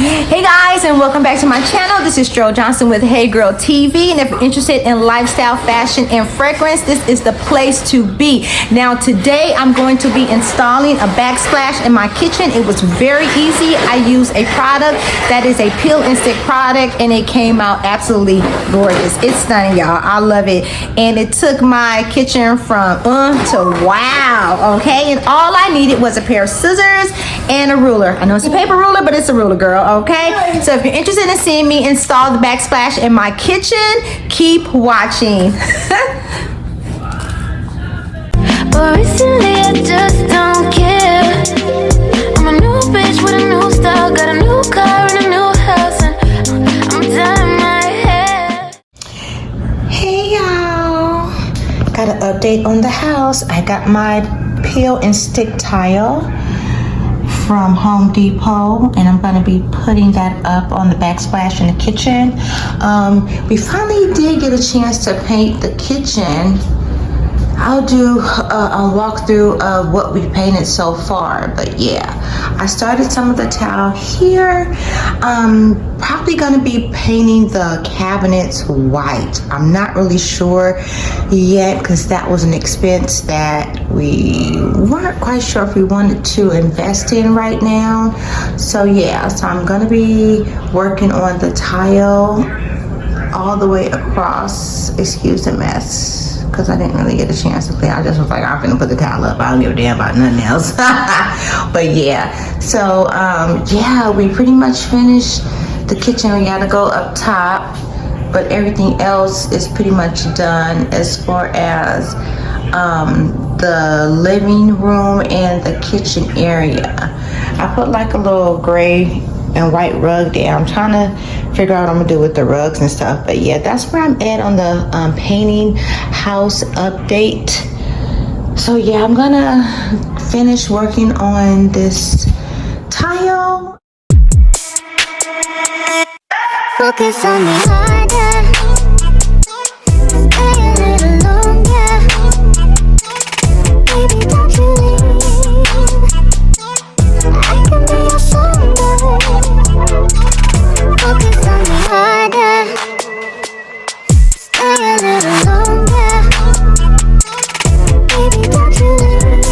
Hey guys, and welcome back to my channel. This is Stro Johnson with Heygurltvtv, and if you're interested in lifestyle, fashion, and fragrance, this is the place to be. Now today I'm going to be installing a backsplash in my kitchen. It was very easy. I used a product that is a peel and stick product, and it came out absolutely gorgeous. It's stunning, y'all. I love it. And it took my kitchen from to wow. Okay, and all I needed was a pair of scissors and a ruler. I know it's a paper ruler, but it's a ruler, girl. Okay, so if you're interested in seeing me install the backsplash in my kitchen, keep watching. But recently I just don't care. I'm a new bitch with a new style, got a new car and a new house, and I'm dyeing my hair. Hey y'all, got an update on the house. I got my peel and stick tile from Home Depot, and I'm going to be putting that up on the backsplash in the kitchen. We finally did get a chance to paint the kitchen. I'll do a walkthrough of what we painted so far, but yeah, I started some of the tile here. Probably going to be painting the cabinets white. I'm not really sure yet because that was an expense that we weren't quite sure if we wanted to invest in right now. So yeah, so I'm going to be working on the tile all the way across. Excuse the mess, because I didn't really get a chance to play. I just was like, I'm gonna put the towel up. I don't give a damn about nothing else. But yeah, so yeah, we pretty much finished the kitchen. We gotta go up top, but everything else is pretty much done as far as the living room and the kitchen area. I put like a little gray and white rug there. I'm trying to figure out what I'm gonna do with the rugs and stuff, but yeah, that's where I'm at on the painting house update. So yeah, I'm gonna finish working on this tile. Focus on me harder, stay a little longer, baby, don't you leave. I can be your someday. Focus on me harder, stay a little longer, baby, don't you leave.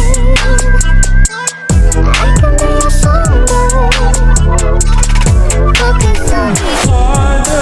I can be your someday. Focus on me harder,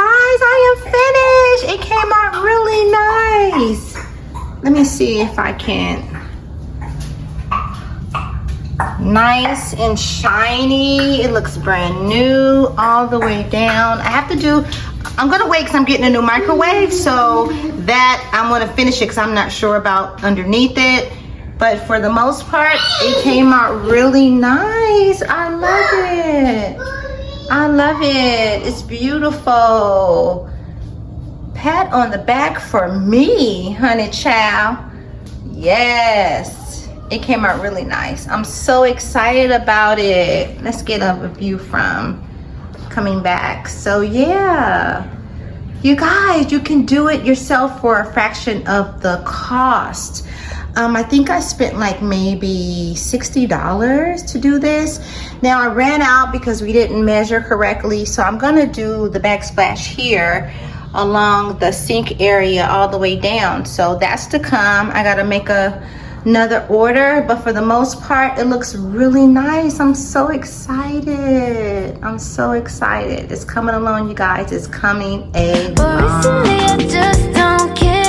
guys, I am finished. It came out really nice. Let me see if I can. Nice and shiny. It looks brand new all the way down. I'm gonna wait because I'm getting a new microwave, so that I'm gonna finish it because I'm not sure about underneath it. But for the most part, it came out really nice. I love it. I love it. It's beautiful. Pat on the back for me, honey child. Yes. It came out really nice. I'm so excited about it. Let's get a view from coming back. So yeah, you guys, you can do it yourself for a fraction of the cost. I think I spent like maybe $60 to do this. Now I ran out because we didn't measure correctly, so I'm gonna do the backsplash here along the sink area all the way down. So that's to come. I gotta make another order, but for the most part it looks really nice. I'm so excited. I'm so excited. It's coming along, you guys. It's coming along. But recently I just don't care.